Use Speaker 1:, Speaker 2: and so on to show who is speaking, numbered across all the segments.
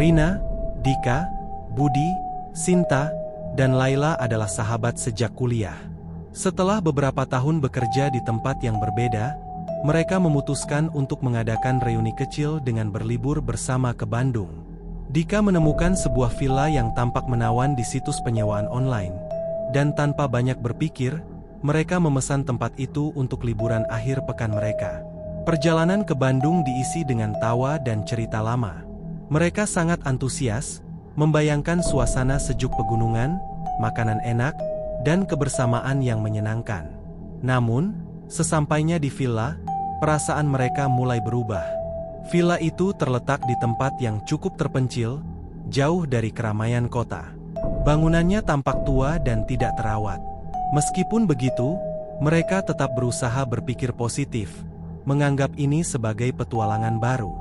Speaker 1: Rina, Dika, Budi, Sinta, dan Laila adalah sahabat sejak kuliah. Setelah beberapa tahun bekerja di tempat yang berbeda, mereka memutuskan untuk mengadakan reuni kecil dengan berlibur bersama ke Bandung. Dika menemukan sebuah villa yang tampak menawan di situs penyewaan online, dan tanpa banyak berpikir, mereka memesan tempat itu untuk liburan akhir pekan mereka. Perjalanan ke Bandung diisi dengan tawa dan cerita lama. Mereka sangat antusias, membayangkan suasana sejuk pegunungan, makanan enak, dan kebersamaan yang menyenangkan. Namun, sesampainya di villa, perasaan mereka mulai berubah. Villa itu terletak di tempat yang cukup terpencil, jauh dari keramaian kota. Bangunannya tampak tua dan tidak terawat. Meskipun begitu, mereka tetap berusaha berpikir positif, menganggap ini sebagai petualangan baru.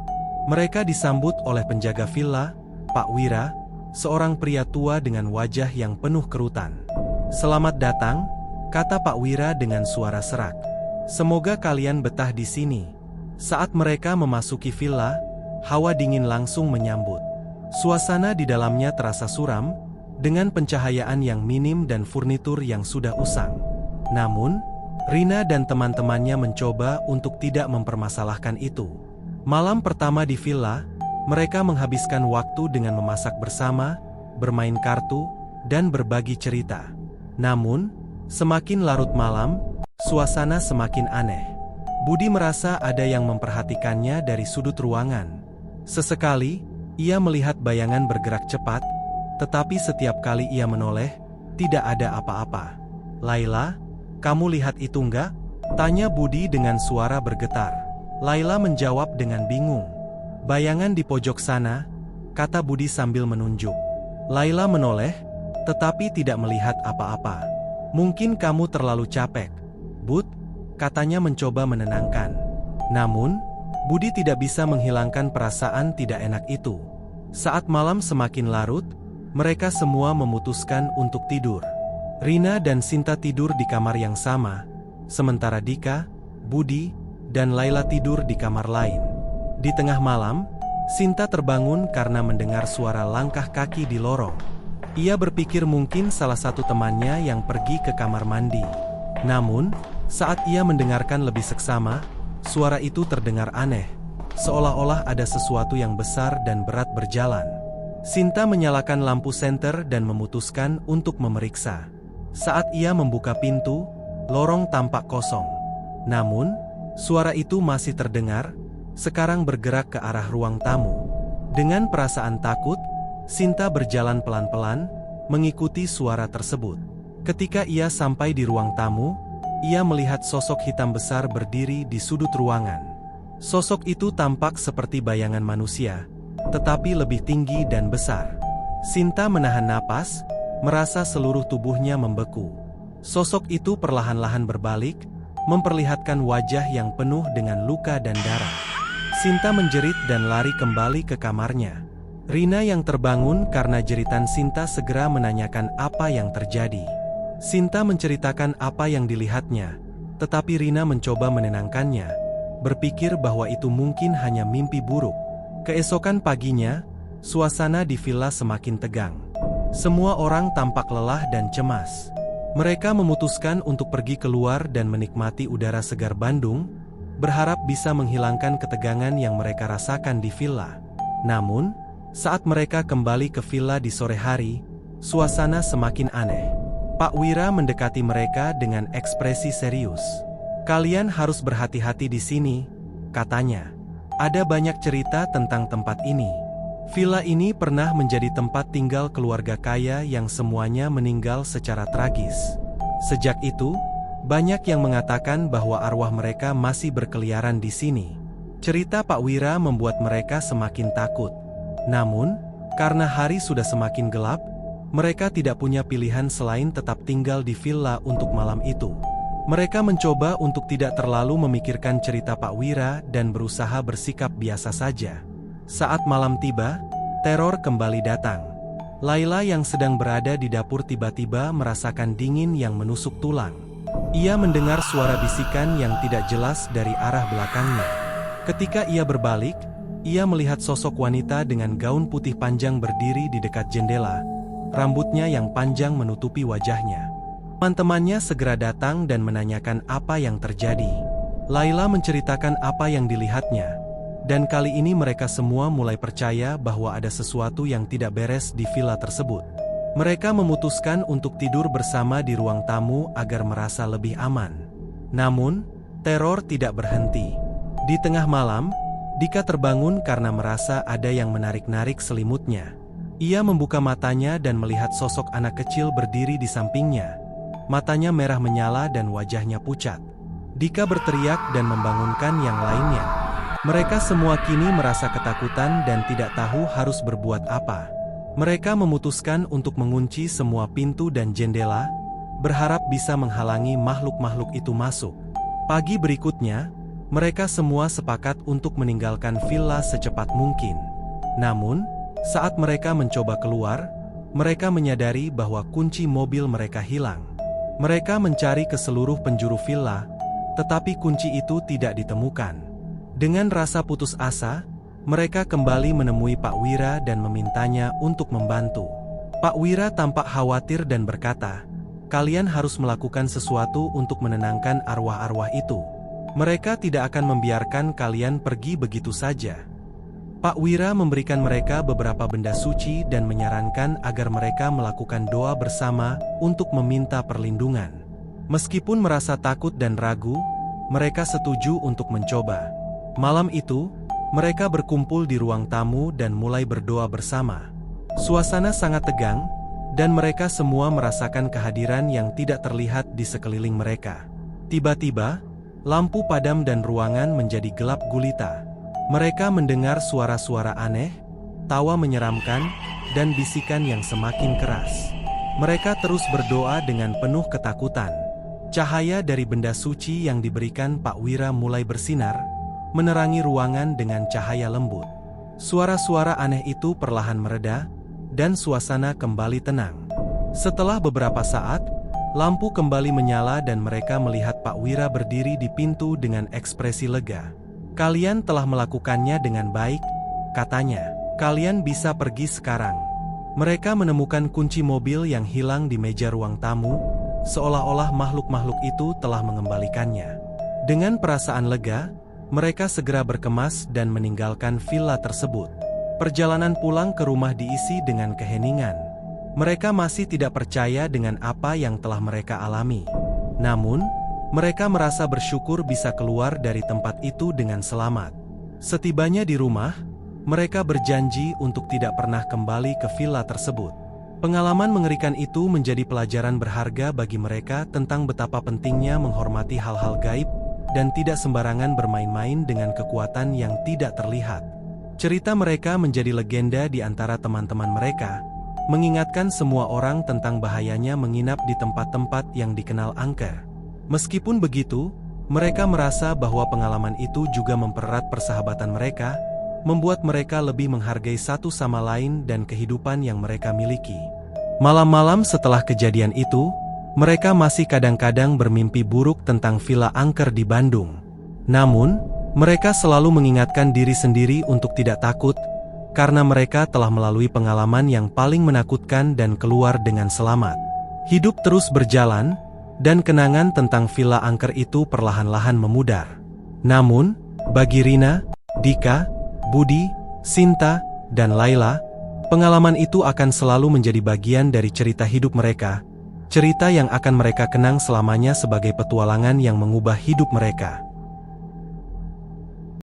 Speaker 1: Mereka disambut oleh penjaga villa, Pak Wira, seorang pria tua dengan wajah yang penuh kerutan. "Selamat datang," kata Pak Wira dengan suara serak. "Semoga kalian betah di sini." Saat mereka memasuki villa, hawa dingin langsung menyambut. Suasana di dalamnya terasa suram, dengan pencahayaan yang minim dan furnitur yang sudah usang. Namun, Rina dan teman-temannya mencoba untuk tidak mempermasalahkan itu. Malam pertama di villa, mereka menghabiskan waktu dengan memasak bersama, bermain kartu, dan berbagi cerita. Namun, semakin larut malam, suasana semakin aneh. Budi merasa ada yang memperhatikannya dari sudut ruangan. Sesekali, ia melihat bayangan bergerak cepat, tetapi setiap kali ia menoleh, tidak ada apa-apa. "Laila, kamu lihat itu enggak?" tanya Budi dengan suara bergetar. Laila menjawab dengan bingung. "Bayangan di pojok sana," kata Budi sambil menunjuk. Laila menoleh, tetapi tidak melihat apa-apa. "Mungkin kamu terlalu capek, Bud," katanya mencoba menenangkan. Namun, Budi tidak bisa menghilangkan perasaan tidak enak itu. Saat malam semakin larut, mereka semua memutuskan untuk tidur. Rina dan Sinta tidur di kamar yang sama, sementara Dika, Budi, dan Laila tidur di kamar lain. Di tengah malam, Sinta terbangun karena mendengar suara langkah kaki di lorong. Ia berpikir mungkin salah satu temannya yang pergi ke kamar mandi. Namun, saat ia mendengarkan lebih seksama, suara itu terdengar aneh, seolah-olah ada sesuatu yang besar dan berat berjalan. Sinta menyalakan lampu senter dan memutuskan untuk memeriksa. Saat ia membuka pintu, lorong tampak kosong. Namun, suara itu masih terdengar, sekarang bergerak ke arah ruang tamu. Dengan perasaan takut, Sinta berjalan pelan-pelan, mengikuti suara tersebut. Ketika ia sampai di ruang tamu, ia melihat sosok hitam besar berdiri di sudut ruangan. Sosok itu tampak seperti bayangan manusia, tetapi lebih tinggi dan besar. Sinta menahan napas, merasa seluruh tubuhnya membeku. Sosok itu perlahan-lahan berbalik, memperlihatkan wajah yang penuh dengan luka dan darah. Sinta menjerit dan lari kembali ke kamarnya. Rina yang terbangun karena jeritan Sinta segera menanyakan apa yang terjadi. Sinta menceritakan apa yang dilihatnya, tetapi Rina mencoba menenangkannya, berpikir bahwa itu mungkin hanya mimpi buruk. Keesokan paginya, suasana di villa semakin tegang. Semua orang tampak lelah dan cemas. Mereka memutuskan untuk pergi keluar dan menikmati udara segar Bandung, berharap bisa menghilangkan ketegangan yang mereka rasakan di villa. Namun, saat mereka kembali ke villa di sore hari, suasana semakin aneh. Pak Wira mendekati mereka dengan ekspresi serius. "Kalian harus berhati-hati di sini," katanya. "Ada banyak cerita tentang tempat ini. Villa ini pernah menjadi tempat tinggal keluarga kaya yang semuanya meninggal secara tragis. Sejak itu, banyak yang mengatakan bahwa arwah mereka masih berkeliaran di sini." Cerita Pak Wira membuat mereka semakin takut. Namun, karena hari sudah semakin gelap, mereka tidak punya pilihan selain tetap tinggal di villa untuk malam itu. Mereka mencoba untuk tidak terlalu memikirkan cerita Pak Wira dan berusaha bersikap biasa saja. Saat malam tiba, teror kembali datang. Laila yang sedang berada di dapur tiba-tiba merasakan dingin yang menusuk tulang. Ia mendengar suara bisikan yang tidak jelas dari arah belakangnya. Ketika ia berbalik, Ia melihat sosok wanita dengan gaun putih panjang berdiri di dekat jendela, rambutnya yang panjang menutupi wajahnya. Teman-temannya segera datang dan menanyakan apa yang terjadi. Laila menceritakan apa yang dilihatnya, dan kali ini mereka semua mulai percaya bahwa ada sesuatu yang tidak beres di villa tersebut. Mereka memutuskan untuk tidur bersama di ruang tamu agar merasa lebih aman. Namun, teror tidak berhenti. Di tengah malam, Dika terbangun karena merasa ada yang menarik-narik selimutnya. Ia membuka matanya dan melihat sosok anak kecil berdiri di sampingnya. Matanya merah menyala dan wajahnya pucat. Dika berteriak dan membangunkan yang lainnya. Mereka semua kini merasa ketakutan dan tidak tahu harus berbuat apa. Mereka memutuskan untuk mengunci semua pintu dan jendela, berharap bisa menghalangi makhluk-makhluk itu masuk. Pagi berikutnya, mereka semua sepakat untuk meninggalkan villa secepat mungkin. Namun, saat mereka mencoba keluar, mereka menyadari bahwa kunci mobil mereka hilang. Mereka mencari ke seluruh penjuru villa, tetapi kunci itu tidak ditemukan. Dengan rasa putus asa, mereka kembali menemui Pak Wira dan memintanya untuk membantu. Pak Wira tampak khawatir dan berkata, "Kalian harus melakukan sesuatu untuk menenangkan arwah-arwah itu. Mereka tidak akan membiarkan kalian pergi begitu saja." Pak Wira memberikan mereka beberapa benda suci dan menyarankan agar mereka melakukan doa bersama untuk meminta perlindungan. Meskipun merasa takut dan ragu, mereka setuju untuk mencoba. Malam itu, mereka berkumpul di ruang tamu dan mulai berdoa bersama. Suasana sangat tegang, dan mereka semua merasakan kehadiran yang tidak terlihat di sekeliling mereka. Tiba-tiba, lampu padam dan ruangan menjadi gelap gulita. Mereka mendengar suara-suara aneh, tawa menyeramkan, dan bisikan yang semakin keras. Mereka terus berdoa dengan penuh ketakutan. Cahaya dari benda suci yang diberikan Pak Wira mulai bersinar, menerangi ruangan dengan cahaya lembut. Suara-suara aneh itu perlahan mereda, dan suasana kembali tenang. Setelah beberapa saat, lampu kembali menyala dan mereka melihat Pak Wira berdiri di pintu dengan ekspresi lega. "Kalian telah melakukannya dengan baik," katanya. "Kalian bisa pergi sekarang." Mereka menemukan kunci mobil yang hilang di meja ruang tamu, seolah-olah makhluk-makhluk itu telah mengembalikannya. Dengan perasaan lega, mereka segera berkemas dan meninggalkan villa tersebut. Perjalanan pulang ke rumah diisi dengan keheningan. Mereka masih tidak percaya dengan apa yang telah mereka alami. Namun, mereka merasa bersyukur bisa keluar dari tempat itu dengan selamat. Setibanya di rumah, mereka berjanji untuk tidak pernah kembali ke villa tersebut. Pengalaman mengerikan itu menjadi pelajaran berharga bagi mereka tentang betapa pentingnya menghormati hal-hal gaib dan tidak sembarangan bermain-main dengan kekuatan yang tidak terlihat. Cerita mereka menjadi legenda di antara teman-teman mereka, mengingatkan semua orang tentang bahayanya menginap di tempat-tempat yang dikenal angker. Meskipun begitu, mereka merasa bahwa pengalaman itu juga mempererat persahabatan mereka, membuat mereka lebih menghargai satu sama lain dan kehidupan yang mereka miliki. Malam-malam setelah kejadian itu, mereka masih kadang-kadang bermimpi buruk tentang villa angker di Bandung. Namun, mereka selalu mengingatkan diri sendiri untuk tidak takut, karena mereka telah melalui pengalaman yang paling menakutkan dan keluar dengan selamat. Hidup terus berjalan, dan kenangan tentang villa angker itu perlahan-lahan memudar. Namun, bagi Rina, Dika, Budi, Sinta, dan Laila, pengalaman itu akan selalu menjadi bagian dari cerita hidup mereka, cerita yang akan mereka kenang selamanya sebagai petualangan yang mengubah hidup mereka.